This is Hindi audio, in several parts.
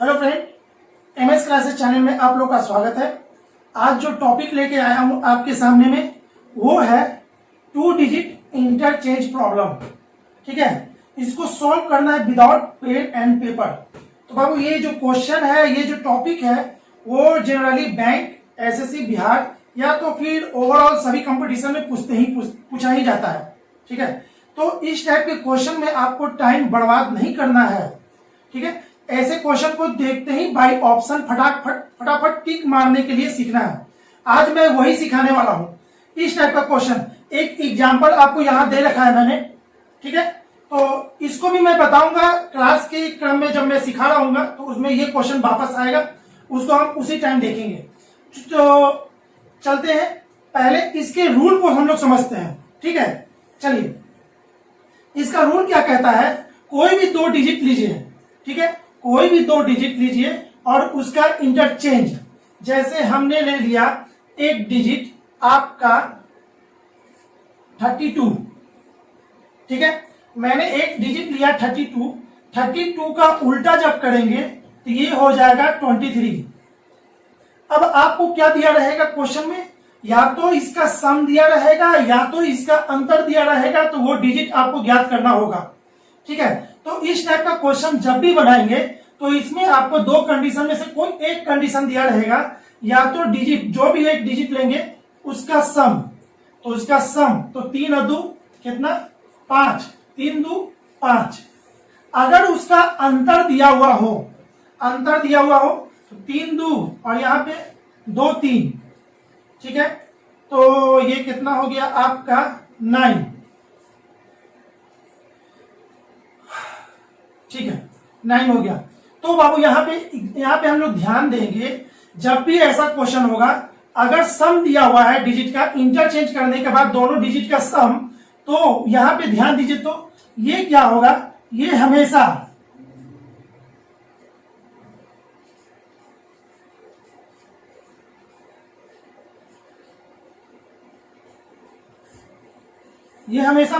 Hello friend, MS classes channel में आप लोग का स्वागत है। आज जो टॉपिक लेके आया हूं आपके सामने में वो है 2 डिजिट इंटरचेंज प्रॉब्लम। ठीक है, इसको सॉल्व करना है विदाउट पेन एंड पेपर। तो बाबू ये जो क्वेश्चन है, ये जो टॉपिक है वो जनरली बैंक, एसएससी बिहार या तो फिर ओवरऑल सभी कंपटीशन में पूछा ही जाता है। ठीक है, तो इस टाइप के क्वेश्चन में आपको टाइम बर्बाद नहीं करना है। ठीक है, ऐसे क्वेश्चन को देखते ही बाय ऑप्शन फटाफट टिक मारने के लिए सीखना है। आज मैं वही सिखाने वाला हूं। इस टाइप का क्वेश्चन एक एग्जांपल आपको यहां दे रखा है मैंने। ठीक है, तो इसको भी मैं बताऊंगा क्लास के क्रम में, जब मैं सिखा रहा हूँ तो उसमें ये क्वेश्चन वापस आएगा, उसको हम उसी टाइम देखेंगे। तो चलते हैं, पहले इसके रूल को हम लोग समझते हैं। ठीक है, चलिए, इसका रूल क्या कहता है, कोई भी 2 डिजिट लीजिए। ठीक है, कोई भी 2 डिजिट लीजिए और उसका इंटरचेंज, जैसे हमने ले लिया एक डिजिट आपका 32। ठीक है, मैंने एक डिजिट लिया 32 का उल्टा जब करेंगे तो ये हो जाएगा 23। अब आपको क्या दिया रहेगा क्वेश्चन में, या तो इसका सम दिया रहेगा या तो इसका अंतर दिया रहेगा, तो वो डिजिट आपको ज्ञात करना होगा। ठीक है, तो इस टाइप का क्वेश्चन जब भी बनाएंगे तो इसमें आपको 2 कंडीशन में से कोई एक कंडीशन दिया रहेगा, या तो डिजिट, जो भी एक डिजिट लेंगे उसका सम, तो उसका सम तो 3 और 2 कितना 5, 3 2 5। अगर उसका अंतर दिया हुआ हो, तो 3 2 और यहाँ पे 2 3। ठीक है, तो ये कितना हो गया आपका 9। ठीक है, 9 हो गया। तो बाबू यहाँ पे हम लोग ध्यान देंगे, जब भी ऐसा क्वेश्चन होगा, अगर सम दिया हुआ है डिजिट का, इंटरचेंज करने के बाद दोनों डिजिट का सम, तो यहाँ पे ध्यान दीजिए, तो ये क्या होगा, ये हमेशा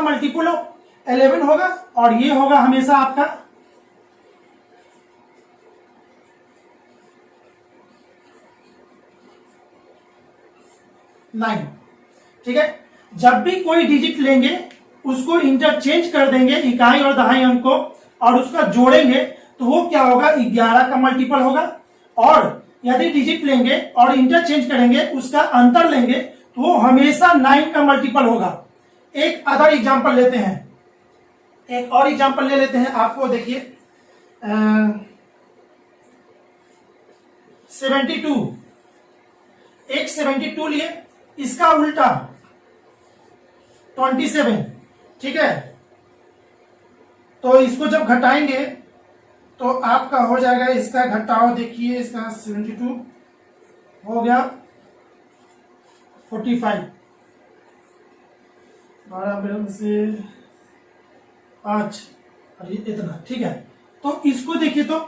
मल्टीपल ऑफ 11 होगा और ये होगा हमेशा आपका 9। ठीक है, जब भी कोई डिजिट लेंगे उसको इंटरचेंज कर देंगे इकाई और दहाई अंक को, और उसका जोड़ेंगे तो वो क्या होगा 11 का मल्टीपल होगा। और यदि डिजिट लेंगे और इंटरचेंज करेंगे, उसका अंतर लेंगे, तो वो हमेशा 9 का मल्टीपल होगा। एक अदर एग्जांपल लेते हैं, एक और एग्जांपल ले लेते हैं। आपको देखिए 72, एक 72 लिए, इसका उल्टा 27। ठीक है, तो इसको जब घटाएंगे तो आपका हो जाएगा, इसका घटाओ देखिए, इसका 72 हो गया 45, 12 से 5 और ये इतना। ठीक है, तो इसको देखिए, तो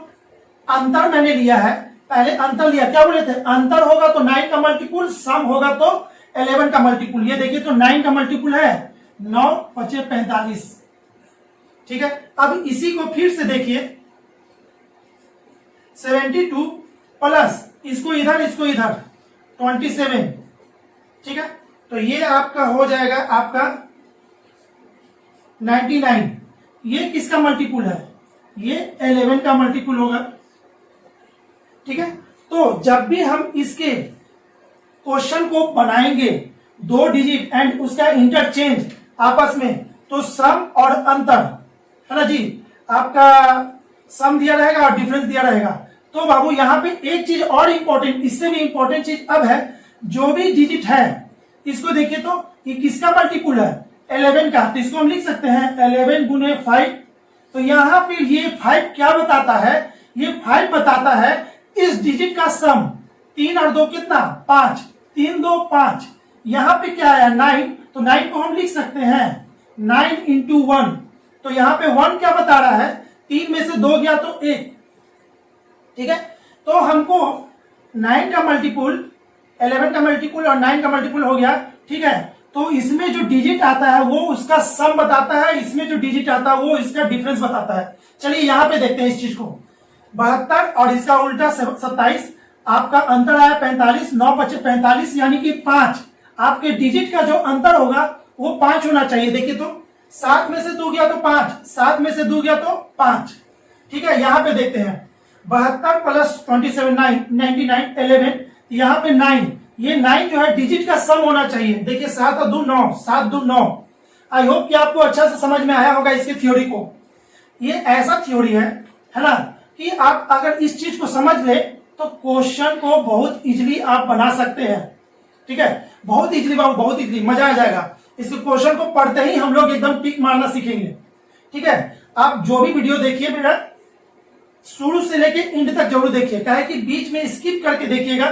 अंतर मैंने लिया है, पहले अंतर लिया, क्या बोले थे, अंतर होगा तो 9 का मल्टीपुल, सम होगा तो 11 का मल्टीपुल। ये देखिए, तो 9 का मल्टीपुल है 9 5 45। ठीक है, अब इसी को फिर से देखिए, 72 प्लस इसको इधर 27। ठीक है, तो ये आपका हो जाएगा आपका 99। ये किसका मल्टीपुल है, ये 11 का मल्टीपुल होगा। ठीक है, तो जब भी हम इसके क्वेश्चन को बनाएंगे 2 डिजिट एंड उसका इंटरचेंज आपस में, तो सम और अंतर है ना जी, आपका सम दिया रहेगा और डिफरेंस दिया रहेगा। तो बाबू यहाँ पे एक चीज और इंपॉर्टेंट, इससे भी इंपॉर्टेंट चीज अब है, जो भी डिजिट है इसको देखिए, तो ये किसका मल्टीपुल है 11 का, तो इसको हम लिख सकते हैं 11 गुने 5। तो यहाँ पे ये 5 क्या बताता है, ये 5 बताता है इस डिजिट का सम, 3 और 2 कितना 5, 3 2 5। यहाँ पे क्या है 9, तो 9 को हम लिख सकते हैं 9 इंटू 1। तो यहाँ पे 1 क्या बता रहा है, 3 में से 2 गया तो 1। ठीक है, तो हमको 9 का मल्टीपुल, 11 का मल्टीपुल और 9 का मल्टीपुल हो गया। ठीक है, तो इसमें जो डिजिट आता है वो उसका सम बताता है, इसमें जो डिजिट आता है वो इसका डिफरेंस बताता है। चलिए यहाँ पे देखते हैं इस चीज को। 72 और इसका उल्टा 27, आपका अंतर आया 45, 9 बचे 45, यानी कि 5 आपके डिजिट का जो अंतर होगा वो 5 होना चाहिए। देखिए तो 7 में से 2 गया तो 5, 7 में से 2 गया तो 5। ठीक है, यहां पे देखते हैं 72 प्लस 27 9, 99 11, यहाँ पे 9, ये 9 जो है डिजिट का सम होना चाहिए। देखिए 7 और 2 9, 7 2 9। आई होप कि आपको अच्छा से समझ में आया होगा इसकी थ्योरी को। ये ऐसा थ्योरी है ना, कि आप अगर इस चीज को समझ ले तो क्वेश्चन को बहुत इजीली आप बना सकते हैं। ठीक है, बहुत इजीली बाबू, बहुत इजीली, मजा आ जाएगा। इसके क्वेश्चन को पढ़ते ही हम लोग एकदम टिक मारना सीखेंगे। ठीक है, आप जो भी वीडियो देखिए बेटा शुरू से लेके एंड तक जरूर देखिए, क्या है कि बीच में स्किप करके देखिएगा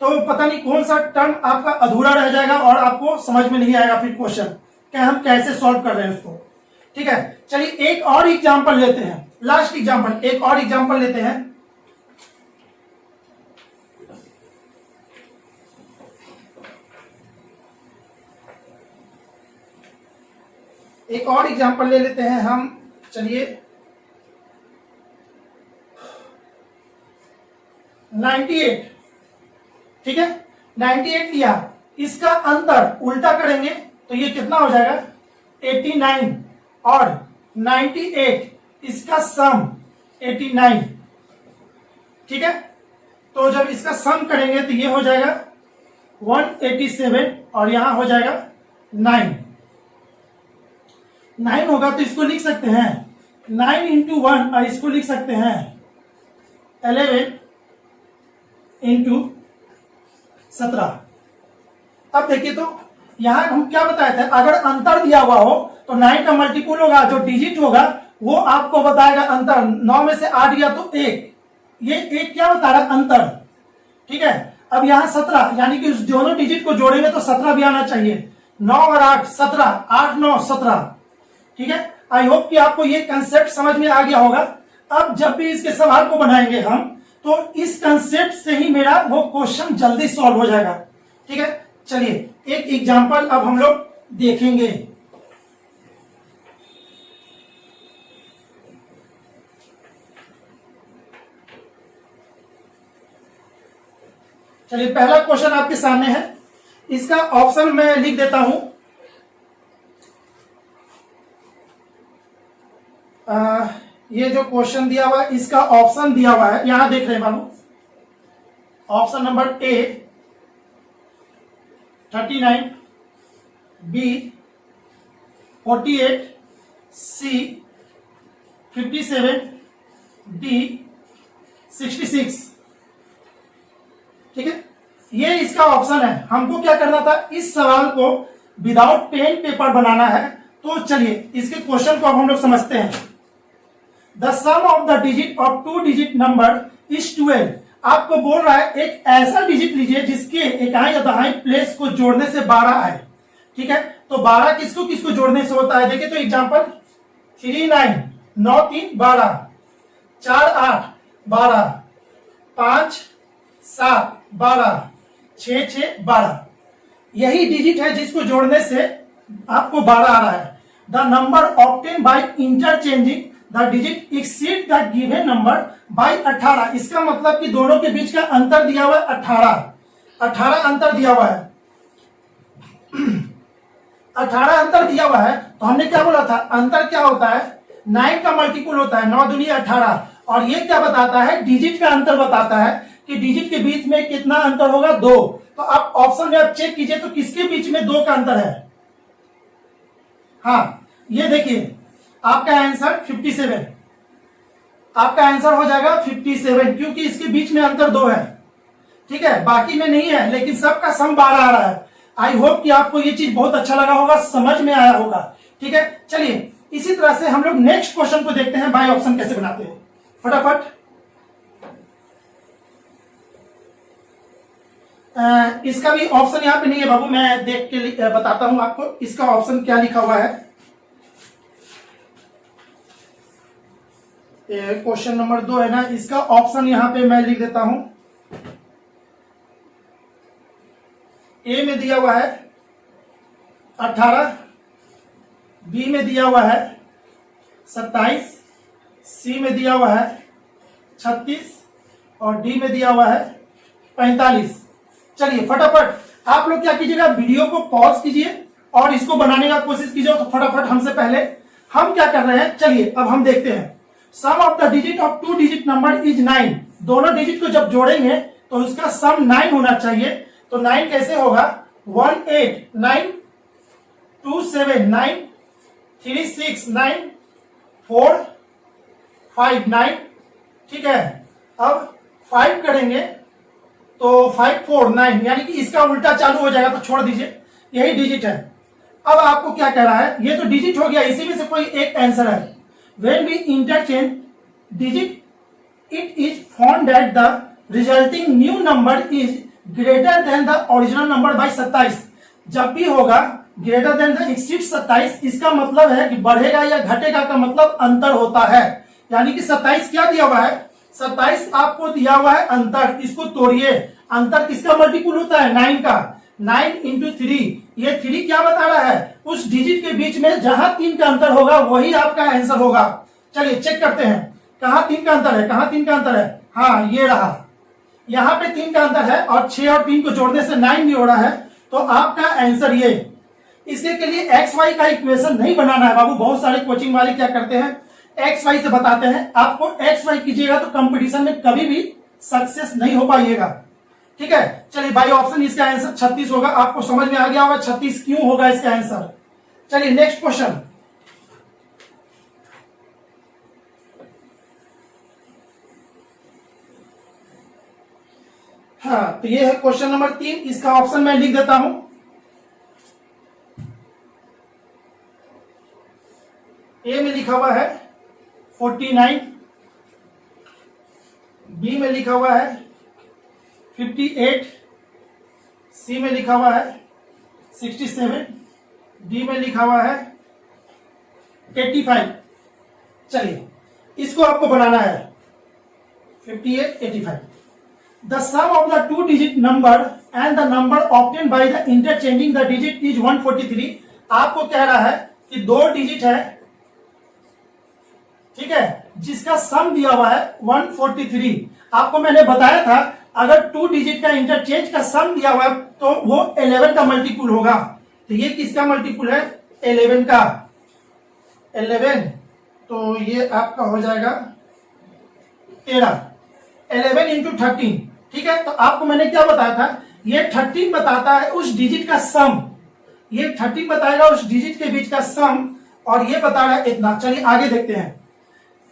तो पता नहीं कौन सा टर्म आपका अधूरा रह जाएगा और आपको समझ में नहीं आएगा फिर क्वेश्चन क्या हम कैसे सॉल्व कर रहे हैं उसको। ठीक है, चलिए एक और एग्जांपल लेते हैं, लास्ट एग्जांपल, एक और एग्जांपल लेते हैं। एक और एग्जांपल ले लेते हैं हम, चलिए 98। ठीक है, 98 लिया, इसका अंतर उल्टा करेंगे तो ये कितना हो जाएगा 89, और 98 इसका सम 89। ठीक है, तो जब इसका सम करेंगे तो ये हो जाएगा 187 और यहां हो जाएगा 9 होगा तो इसको लिख सकते हैं 9 इंटू 1, और इसको लिख सकते हैं 11 इंटू 17। अब देखिए तो यहां हम क्या बताए थे, अगर अंतर दिया हुआ हो तो 9 का मल्टीपल होगा, जो डिजिट होगा वो आपको बताएगा अंतर। 9 में से 8 गया तो 1, ये 1 क्या बता रहा है अंतर। ठीक है, अब यहां 17, यानी कि उस दोनों डिजिट को जोड़ेंगे तो 17 भी आना चाहिए। 9 और 8 17, 8 9 17। ठीक है, आई होप कि आपको ये कंसेप्ट समझ में आ गया होगा। अब जब भी इसके सवाल को बनाएंगे हम तो इस कंसेप्ट से ही मेरा वो क्वेश्चन जल्दी सॉल्व हो जाएगा। ठीक है, चलिए एक एग्जांपल अब हम लोग देखेंगे। चलिए पहला क्वेश्चन आपके सामने है, इसका ऑप्शन मैं लिख देता हूं। ये जो क्वेश्चन दिया हुआ है इसका ऑप्शन दिया हुआ है, यहां देख रहे हैं बाबू। Option number A 39, B 48, C 57, D 66। ठीक है, ये इसका ऑप्शन है। हमको क्या करना था, इस सवाल को विदाउट पेन पेपर बनाना है। तो चलिए इसके क्वेश्चन को अब हम लोग समझते हैं। The sum of the digit of 2 digit number is 12। आपको बोल रहा है एक ऐसा डिजिट लीजिए जिसके इकाई या दहाई प्लेस को जोड़ने से 12 आए। ठीक है, तो 12 किसको किसको जोड़ने से होता है, देखिए तो एग्जांपल 3 9, 9 3 12, 4 8 12, 5 7 12, 6 6 12। यही डिजिट है जिसको जोड़ने से आपको 12 आ रहा है। The number obtain bye interchanging the digit exceed the given number by 18। इसका मतलब कि दोनों के बीच का अंतर दिया हुआ है 18 अंतर दिया हुआ है। 18 अंतर दिया हुआ है, तो हमने क्या बोला था, अंतर क्या होता है 9 का मल्टीपल होता है, 9 दूनी 18। और ये क्या बताता है, डिजिट का अंतर बताता है कि डिजिट के बीच में कितना अंतर होगा 2। तो आप ऑप्शन में आप चेक कीजिए तो किसके बीच में 2 का अंतर है। हाँ, ये देखिए आपका आंसर 57, आपका आंसर हो जाएगा 57, क्योंकि इसके बीच में अंतर 2 है। ठीक है, बाकी में नहीं है, लेकिन सबका सम 12 आ रहा है। आई होप कि आपको ये चीज बहुत अच्छा लगा होगा, समझ में आया होगा। ठीक है, चलिए इसी तरह से हम लोग नेक्स्ट क्वेश्चन को देखते हैं, बाय ऑप्शन कैसे बनाते हैं फटाफट। इसका भी ऑप्शन यहाँ पे नहीं है बाबू, मैं देख के बताता हूं आपको इसका ऑप्शन क्या लिखा हुआ है। क्वेश्चन नंबर 2 है ना, इसका ऑप्शन यहां पे मैं लिख देता हूं। ए में दिया हुआ है 18, बी में दिया हुआ है 27, सी में दिया हुआ है 36 और डी में दिया हुआ है 45। चलिए फटाफट आप लोग क्या कीजिएगा, वीडियो को पॉज कीजिए और इसको बनाने का कोशिश कीजिए। तो फटाफट हमसे पहले हम क्या कर रहे हैं, चलिए अब हम देखते हैं। Sum of the digit of two digit number is 9। दोनों डिजिट को जब जोड़ेंगे तो उसका सम 9 होना चाहिए। तो 9 कैसे होगा, 1 8 9 2 7 9 3 6 9 4 5 9। ठीक है, अब 5 करेंगे तो 5 4 9, यानी कि इसका उल्टा चालू हो जाएगा, तो छोड़ दीजिए, यही डिजिट है। अब आपको क्या कह रहा है, ये तो डिजिट हो गया, इसी में से कोई एक आंसर है। When we interchange digit it is found that the resulting new number is greater than the original number by 27। जब भी होगा ग्रेटर देन द एक्सीड 27, इसका मतलब है कि बढ़ेगा या घटेगा का मतलब अंतर होता है। यानी कि 27 क्या दिया हुआ है, 27 आपको दिया हुआ है अंतर, इसको तोड़िए। अंतर किसका मल्टीपुल होता है, 9 का। 9 इंटू 3, ये 3 क्या बता रहा है, उस डिजिट के बीच में जहां 3 का अंतर होगा वही आपका आंसर होगा। चलिए चेक करते हैं, कहां 3 का अंतर है, कहां 3 का अंतर है। हाँ ये रहा, यहां पे 3 का अंतर है और 6 और 3 को जोड़ने से 9 भी हो रहा है। तो आपका आंसर ये। इसके के लिए एक्स वाई का इक्वेशन नहीं बनाना है बाबू। बहुत सारे कोचिंग वाले क्या करते हैं, एक्स वाई से बताते हैं। आपको एक्स वाई कीजिएगा तो कंपटीशन में कभी भी सक्सेस नहीं हो पाइएगा। ठीक है, चलिए बाई ऑप्शन इसका आंसर 36 होगा। आपको समझ में आ गया होगा 36 क्यों होगा इसका आंसर। चलिए नेक्स्ट क्वेश्चन। हाँ, तो ये है क्वेश्चन नंबर 3। इसका ऑप्शन मैं लिख देता हूं। ए में लिखा हुआ है 49, बी में लिखा हुआ है 58, सी में लिखा हुआ है 67, डी में लिखा हुआ है 85। चलिए इसको आपको बनाना है 58, 85। The sum of the two digit number and the number obtained by the interchanging the digit is 143। आपको कह रहा है कि दो डिजिट है, ठीक है, जिसका सम दिया हुआ है 143। आपको मैंने बताया था अगर टू डिजिट का इंटरचेंज का सम दिया हुआ है तो वो 11 का मल्टीपुल होगा। तो ये किसका मल्टीपुल है, 11 का। 11 तो ये आपका हो जाएगा 13। 11 इंटू 13। ठीक है, तो आपको मैंने क्या बताया था, ये 13 बताता है उस डिजिट का सम। ये 13 बताएगा उस डिजिट के बीच का सम, और ये बता रहा है इतना। चलिए आगे देखते हैं।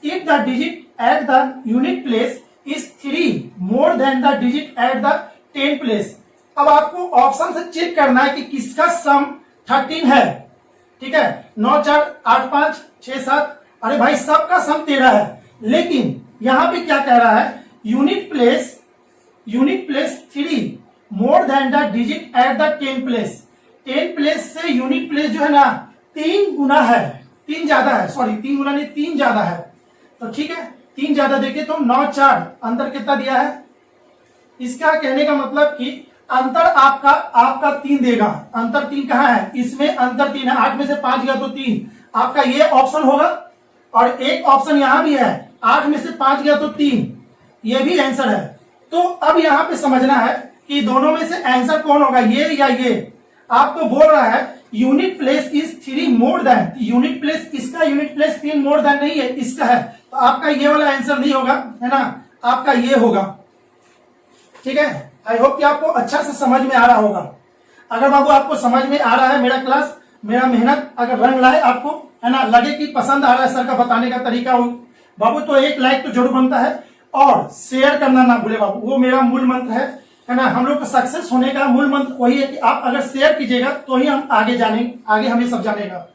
If the digit at the unit place is 3 more than the digit at the 10 place. अब आपको ऑप्शन से चेक करना है कि किसका सम 13 है। ठीक है, 9 4 8 5 6 7, अरे भाई सबका सम 13 है। लेकिन यहां पे क्या कह रहा है, unit place 3 more than the digit at the 10 place. 10 place से यूनिट प्लेस जो है ना 3 गुना है, 3 ज्यादा है, सॉरी 3 गुना नहीं 3 ज्यादा है। तो ठीक है, 3 ज्यादा देखे तो 9 4, अंतर कितना दिया है। इसका कहने का मतलब कि अंतर आपका 3 देगा। अंतर 3 कहाँ है, इसमें अंतर 3 है। 8 में से 5 गया तो 3, आपका ये ऑप्शन होगा। और एक ऑप्शन यहां भी है, 8 में से 5 गया तो 3, ये भी आंसर है। तो अब यहां पे समझना है कि दोनों में से आंसर कौन होगा, ये या ये। आपको बोल रहा है unit place is 3 more than, unit place इसका यूनिट प्लेस 3 मोर देन नहीं है, इसका है। तो आपका ये वाला आंसर नहीं होगा, है ना, आपका ये होगा। ठीक है, आई होप कि आपको अच्छा से समझ में आ रहा होगा। अगर बाबू आपको समझ में आ रहा है मेरा क्लास, मेरा मेहनत अगर रंग लाए आपको, है ना, लगे कि पसंद आ रहा है सर का बताने का तरीका हो बाबू, तो एक लाइक तो जरूर बनता है। और शेयर करना ना भूले बाबू, वो मेरा मूल मंत्र है ना। हम लोग का सक्सेस होने का मूल मंत्र वही है कि आप अगर शेयर कीजिएगा तो ही हम आगे हमें सब जानेगा।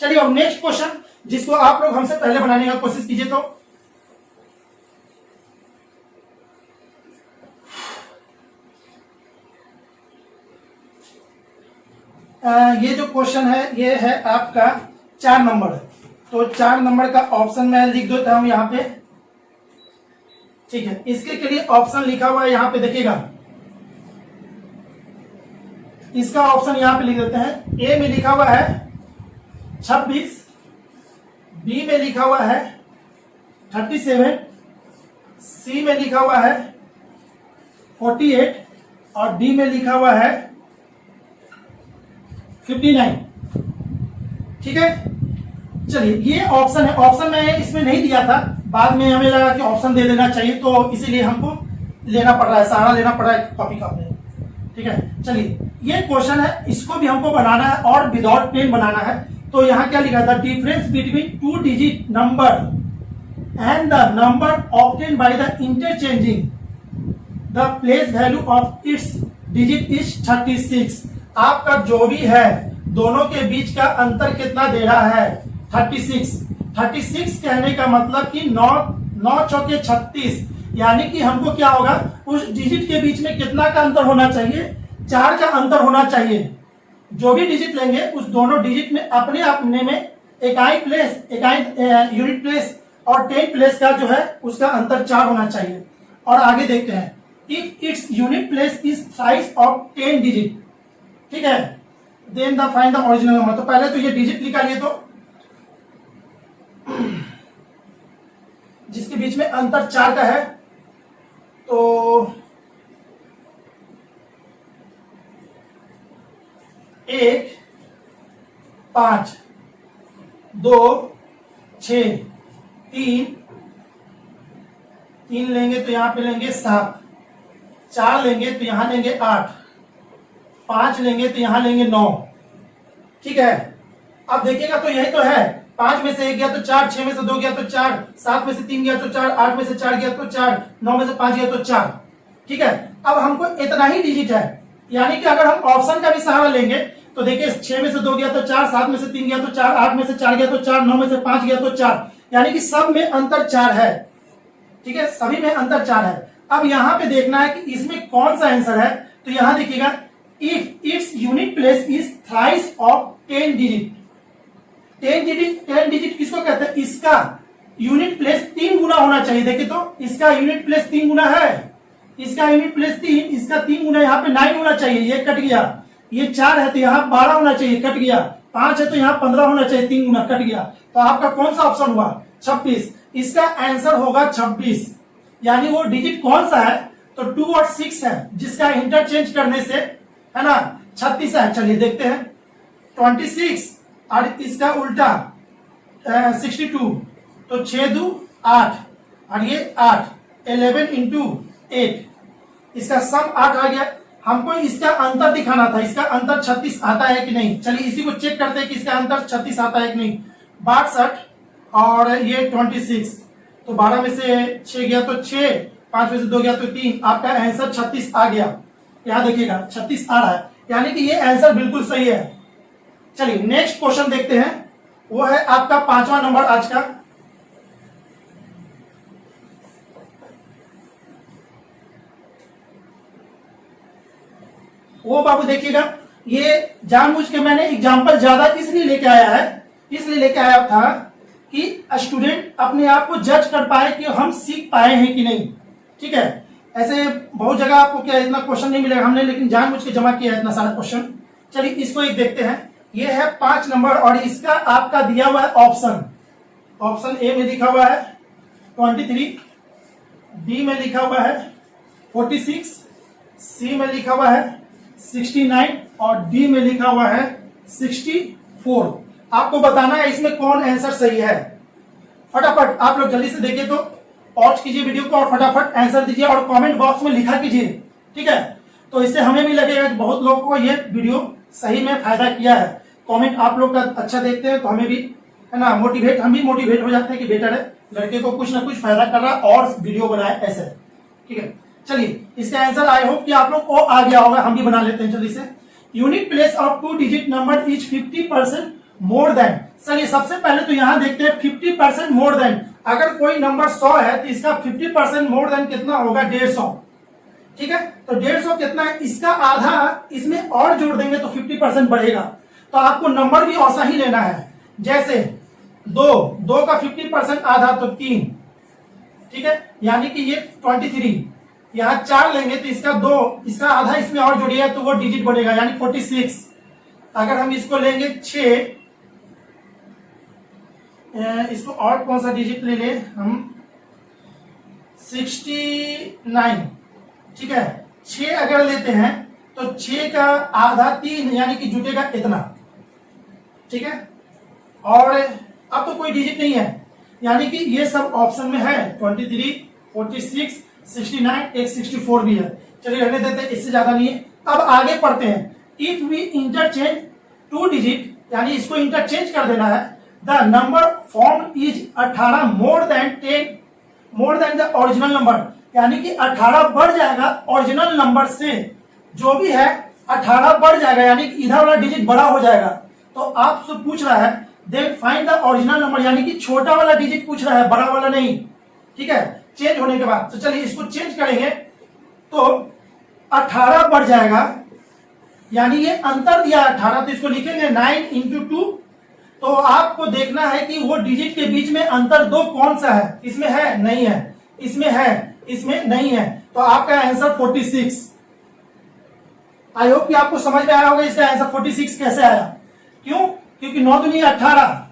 चलिए अब नेक्स्ट क्वेश्चन, जिसको आप लोग हमसे पहले बनाने का कोशिश कीजिए। तो ये जो क्वेश्चन है ये है आपका 4 नंबर। तो 4 नंबर का ऑप्शन मैं लिख देता हूं यहाँ पे। ठीक है, इसके लिए ऑप्शन लिखा हुआ है यहाँ पे, देखिएगा। इसका ऑप्शन यहाँ पे लिख देते हैं। ए में लिखा हुआ है 26, बी में लिखा हुआ है 37, सी में लिखा हुआ है 48 और डी में लिखा हुआ है 59। ठीक है, चलिए ये ऑप्शन है। ऑप्शन मैं इसमें नहीं दिया था, बाद में हमें लगा कि ऑप्शन दे देना चाहिए, तो इसीलिए हमको लेना पड़ रहा है, सहारा लेना पड़ रहा है कॉपी का अपने। ठीक है, चलिए ये क्वेश्चन है, इसको भी हमको बनाना है और विदाउट पेन बनाना है। तो यहाँ क्या लिखा था, difference between 2 digit number and the number obtain by the interchanging the place value of its digit is 36। आपका जो भी है दोनों के बीच का अंतर कितना दे रहा है, 36। 36 कहने का मतलब कि 9 चौके 36, यानी कि हमको क्या होगा, उस डिजिट के बीच में कितना का अंतर होना चाहिए, 4 का अंतर होना चाहिए। जो भी डिजिट लेंगे उस दोनों डिजिट में अपने अपने में इकाई प्लेस, इकाई यूनिट प्लेस और 10 प्लेस का जो है उसका अंतर 4 होना चाहिए। और आगे देखते हैं, if its unit place is thrice of 10 digit, ठीक है, then the find the original number. तो पहले तो ये डिजिट निकालिए, तो जिसके बीच में अंतर 4 का है, तो 1 5 2 6 3 लेंगे तो यहां पे लेंगे 7, 4 लेंगे तो यहां लेंगे 8, 5 लेंगे तो यहां लेंगे 9। ठीक है, अब देखिएगा तो यही तो है, 5 में से 1 गया तो 4, 6 में से 2 गया तो 4, 7 में से 3 गया तो 4, 8 में से 4 गया तो 4, 9 में से 5 गया तो 4। ठीक है, अब हमको इतना ही डिजिट है, यानी कि अगर हम ऑप्शन का भी सहारा लेंगे तो देखिए 6 में से 2 गया तो 4, 7 में से 3 गया तो 4, 8 में से 4 गया तो 4, 9 में से 5 गया तो 4, यानी कि सब में अंतर 4 है। ठीक है, सभी में अंतर 4 है। अब यहां पे देखना है कि इसमें कौन सा आंसर है, तो यहां देखिएगा, if its unit place is thrice of 10 digit. 10 digit किसको कहते हैं, इसका यूनिट प्लेस 3 गुना होना चाहिए। देखिए तो इसका यूनिट प्लेस 3 गुना है, इसका यूनिट प्लेस 3, इसका 3 गुना, यहाँ पे 9 होना चाहिए, ये कट गया। ये 4 है तो यहाँ 12 होना चाहिए, कट गया। 5 है तो यहाँ 15 होना चाहिए, 3 गुना, कट गया। तो आपका कौन सा ऑप्शन हुआ, 26। इसका आंसर होगा 26, यानी वो डिजिट कौन सा है, तो 2 और 6 है, जिसका इंटरचेंज करने से है ना 36 है। चलिए देखते हैं, 26 और इसका उल्टा 62, तो 6 2 8 और ये 8, 11 इंटू 8, इसका सम 8 आ गया। हमको इसका अंतर दिखाना था, इसका अंतर 36 आता है कि नहीं। चलिए इसी को चेक करते हैं कि इसका अंतर 36 आता है कि नहीं। 62 और ये 26, तो 12 में से 6 गया तो 6, 5 में से 2 गया तो 3, आपका आंसर 36 आ गया। यहां देखिएगा 36 आ रहा है, यानी कि ये आंसर बिल्कुल सही है। चलिए नेक्स्ट क्वेश्चन देखते हैं, वो है आपका 5वां नंबर आज का। वो बाबू देखिएगा, ये जानबूझ के मैंने एग्जाम्पल ज्यादा इसलिए लेके आया था कि स्टूडेंट अपने आप को जज कर पाए कि हम सीख पाए हैं कि नहीं। ठीक है, ऐसे बहुत जगह आपको क्या इतना क्वेश्चन नहीं मिलेगा, हमने लेकिन जानबूझ के जमा किया है इतना सारा क्वेश्चन। चलिए इसको एक देखते हैं, ये है 5 नंबर और इसका आपका दिया हुआ है ऑप्शन ए में लिखा हुआ है 23, बी में लिखा हुआ है 46, सी में लिखा हुआ है 69 और डी में लिखा हुआ है 64। आपको बताना है इसमें कौन आंसर सही है। फटाफट आप लोग जल्दी से देखिए, तो पॉज कीजिए वीडियो को और फटाफट आंसर दीजिए और कमेंट बॉक्स में लिखा कीजिए। ठीक है, तो इससे हमें भी लगेगा कि बहुत लोगों को ये वीडियो सही में फायदा किया है। कमेंट आप लोग का अच्छा देखते हैं तो हमें भी है ना हम भी मोटिवेट हो जाते हैं कि बेटर है, लड़के को कुछ ना कुछ फायदा कर रहा और वीडियो बनाए ऐसे। ठीक है, चलिए इसका आंसर आई होप कि आप लोग को आ गया होगा, हम भी बना लेते हैं जल्दी से। Unit place of 2 digit number is 50% more than. चलिए सबसे पहले तो यहां देखते हैं 50% मोर देन। अगर कोई नंबर 100 है तो इसका 50% मोर देन कितना होगा, 150। ठीक है, तो 150 कितना है, इसका आधा इसमें और जोड़ देंगे तो 50% बढ़ेगा। तो आपको नंबर भी ऐसा ही लेना है, जैसे 2 का 50% आधा तो 3। ठीक है, यानी कि ये 23। यहां 4 लेंगे तो इसका आधा इसमें और जोड़िए तो वो डिजिट बनेगा, यानी 46। अगर हम इसको लेंगे 6, इसको और कौन सा डिजिट ले हम 69, ठीक है। 6 अगर लेते हैं तो 6 का आधा 3 यानी कि जुटेगा इतना, ठीक है। और अब तो कोई डिजिट नहीं है, यानी कि ये सब ऑप्शन में है। 23, 46, 69, एक 64 भी है। चलिए रहने देते हैं, इससे ज्यादा नहीं है। अब आगे पढ़ते हैं। इफ वी इंटरचेंज 2 डिजिट, यानी इसको इंटरचेंज कर देना है। The number form is 18 more than the original number, यानी कि 18 बढ़ जाएगा ओरिजिनल नंबर से, जो भी है 18 बढ़ जाएगा, यानी कि इधर वाला डिजिट बड़ा हो जाएगा। तो आपसे पूछ रहा है then find the original number, यानी कि छोटा वाला डिजिट पूछ रहा है, बड़ा वाला नहीं, ठीक है। चेंज होने के बाद तो चलिए इसको चेंज करेंगे तो 18 बढ़ जाएगा, यानी ये अंतर दिया 18, तो इसको लिखेंगे 9 इंटू 2। तो आपको देखना है कि वो डिजिट के बीच में अंतर 2 कौन सा है। इसमें है, नहीं है, इसमें है, इसमें नहीं है। तो आपका आंसर 46। आई होप कि आपको समझ में आया होगा इसका आंसर 46 कैसे आया। क्यों? क्योंकि 9 दूनी 18,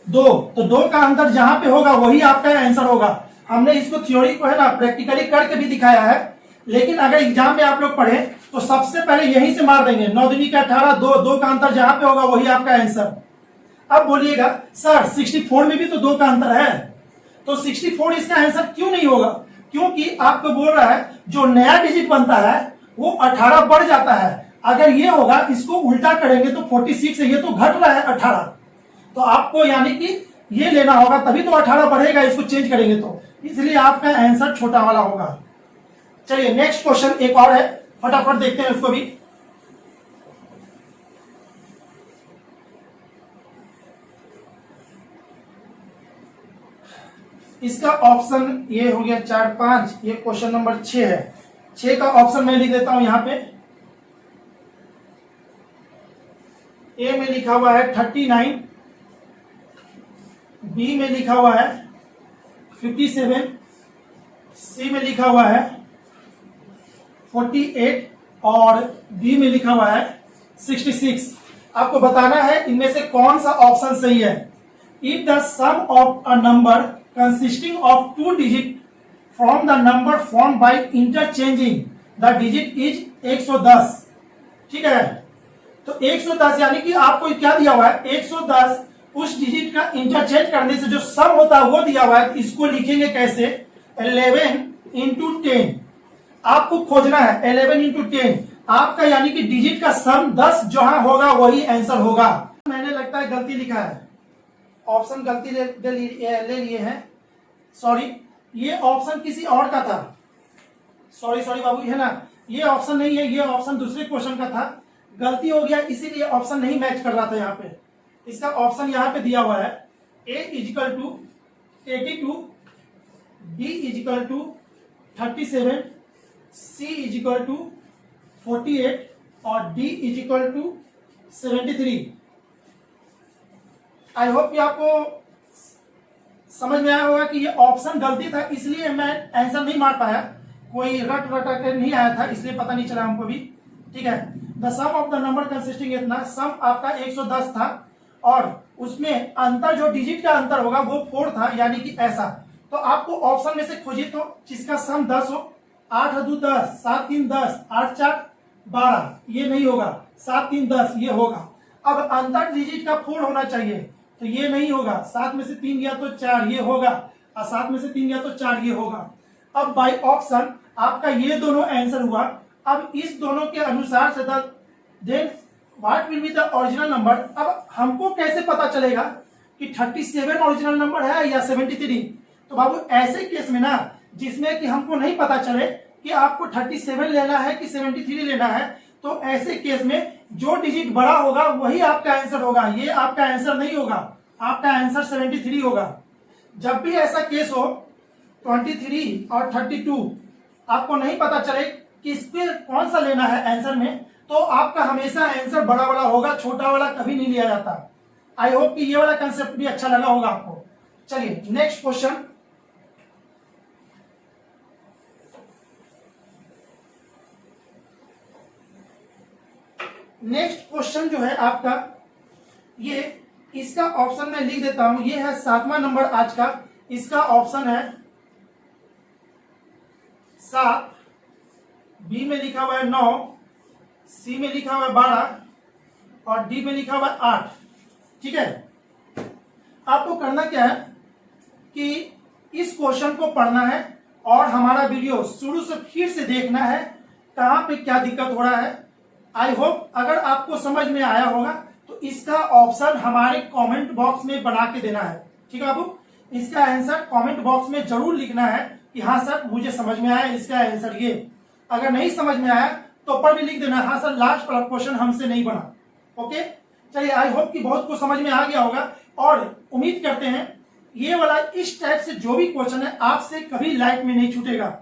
2, तो 2 का अंतर जहां पे होगा वही आपका आंसर होगा। हमने इसको थ्योरी को है ना प्रैक्टिकली करके भी दिखाया है, लेकिन अगर एग्जाम में आप लोग पढ़े तो सबसे पहले यहीं से मार देंगे। 9 दूनी का 18, 2 का अंतर जहां पे होगा वही आपका आंसर। अब बोलिएगा सर 64 में भी तो 2 का अंतर है, तो 64 इसका आंसर क्यों नहीं होगा? क्योंकि आपको बोल रहा है जो नया डिजिट बनता है वो 18 बढ़ जाता है। अगर ये होगा, इसको उल्टा करेंगे तो 46 है, ये तो घट रहा है 18, तो आपको यानी कि ये लेना होगा, तभी तो 18 बढ़ेगा, इसको चेंज करेंगे तो, इसलिए आपका आंसर छोटा वाला होगा। चलिए नेक्स्ट क्वेश्चन एक और है, फटाफट देखते हैं उसको भी। इसका ऑप्शन ये हो गया 4, 5, ये क्वेश्चन नंबर 6 है। 6 का ऑप्शन मैं लिख देता हूं यहां पे। ए में लिखा हुआ है 39, बी में लिखा हुआ है 57, सी में लिखा हुआ है 48 और डी में लिखा हुआ है 66। आपको बताना है इनमें से कौन सा ऑप्शन सही है। If the sum of a number consisting of 2 digit from the number form by interchanging the digit is 110, ठीक है। तो 110 यानी कि आपको क्या दिया हुआ है, 110 उस डिजिट का इंटरचेंज करने से जो सम होता है वो दिया हुआ है। इसको लिखेंगे कैसे, 11 इंटू 10 आपको खोजना है। 11 इंटू 10 आपका यानी कि डिजिट का सम 10 जहां होगा वही आंसर होगा। मैंने लगता है गलती लिखा है, ऑप्शन गलती ले लिए हैं, सॉरी, ये ऑप्शन किसी और का था, सॉरी बाबू, है ना, ये ऑप्शन नहीं है, ये ऑप्शन दूसरे क्वेश्चन का था, गलती हो गया, इसीलिए ऑप्शन नहीं मैच कर रहा था यहाँ पे। इसका ऑप्शन यहाँ पे दिया हुआ है a is equal to 82, b is equal to 37, c is equal to 48 और d is equal to 73। I hope कि आपको समझ में आया होगा कि ये ऑप्शन गलती था, इसलिए मैं आंसर नहीं मार पाया, कोई रट कर नहीं आया था, इसलिए पता नहीं चला हमको भी, ठीक है। The sum of the number consisting इतना, सम आपका 110 था और उसमें अंतर जो डिजिट का अंतर होगा वो 4 था, यानी कि ऐसा। तो आपको ऑप्शन में से खोजिए तो जिसका सम 10 हो। 8 2 10, 7 3 10, 8 4 12, ये नहीं होगा, 7 3 10 ये होगा। अब अंतर डिजिट का 4 होना चाहिए, तो ये नहीं होगा, 7 में से 3 गया तो 4 ये होगा, और 7 में से 3 गया तो 4 ये होगा। अब बाय ऑप्शन आपका ये दोनों आंसर हुआ। अब इस दोनों के अनुसार से then what will be the original number. अब हमको कैसे पता चलेगा कि 37 ओरिजिनल नंबर है या 73? तो बाबू ऐसे केस में ना, जिसमें कि हमको नहीं पता चले कि आपको 37 लेना है कि 73 लेना है, तो ऐसे केस में जो डिजिट बड़ा होगा वही आपका आंसर होगा, ये आपका आंसर नहीं होगा, आपका आंसर 73 होगा। जब भी ऐसा केस हो 23 और 32 आपको नहीं पता चले कि इस पे कौन सा लेना है आंसर में, तो आपका हमेशा आंसर बड़ा वाला होगा, छोटा वाला कभी नहीं लिया जाता। आई होप कि ये वाला कंसेप्ट भी अच्छा लगा होगा आपको। चलिए नेक्स्ट क्वेश्चन। नेक्स्ट क्वेश्चन जो है आपका, ये इसका ऑप्शन मैं लिख देता हूं, ये है 7वां नंबर आज का। इसका ऑप्शन है 7, बी में लिखा हुआ है 9, सी में लिखा हुआ है 12 और डी में लिखा हुआ है 8। ठीक है, आपको करना क्या है कि इस क्वेश्चन को पढ़ना है और हमारा वीडियो शुरू से फिर से देखना है कहां पे क्या दिक्कत हो रहा है। आई होप अगर आपको समझ में आया होगा तो इसका ऑप्शन हमारे कमेंट बॉक्स में बना के देना है। ठीक है बाबू, इसका आंसर कमेंट बॉक्स में जरूर लिखना है कि हाँ सर मुझे समझ में आया, इसका आंसर ये। अगर नहीं समझ में आया तो ऊपर भी लिख देना हाँ सर लास्ट वाला क्वेश्चन हमसे नहीं बना। ओके, चलिए आई होप कि बहुत कुछ समझ में आ गया होगा और उम्मीद करते हैं ये वाला इस टाइप से जो भी क्वेश्चन है आपसे कभी लाइफ में नहीं छूटेगा।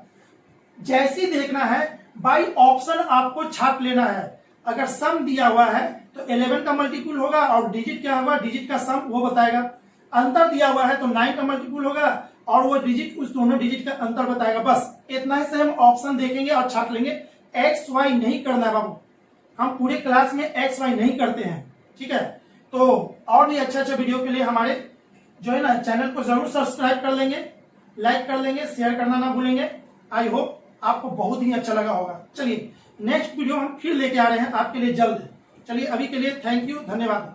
जैसे देखना है बाय ऑप्शन आपको छाप लेना है। अगर सम दिया हुआ है तो 11 का मल्टीपल होगा और डिजिट क्या होगा, डिजिट का सम वो बताएगा। अंतर दिया हुआ है तो 9 का मल्टीपल होगा और वो डिजिट उस दोनों डिजिट का अंतर बताएगा। बस इतना ही से हम ऑप्शन देखेंगे और छाप लेंगे। एक्स वाई नहीं करना है बाबू, हम पूरे क्लास में एक्स वाई नहीं करते हैं। ठीक है, तो और भी अच्छा वीडियो के लिए हमारे जो है ना चैनल को जरूर सब्सक्राइब कर लेंगे, लाइक कर लेंगे, शेयर करना ना भूलेंगे। आई होप आपको बहुत ही अच्छा लगा होगा। चलिए नेक्स्ट वीडियो हम फिर लेके आ रहे हैं आपके लिए जल्द। चलिए अभी के लिए थैंक यू, धन्यवाद।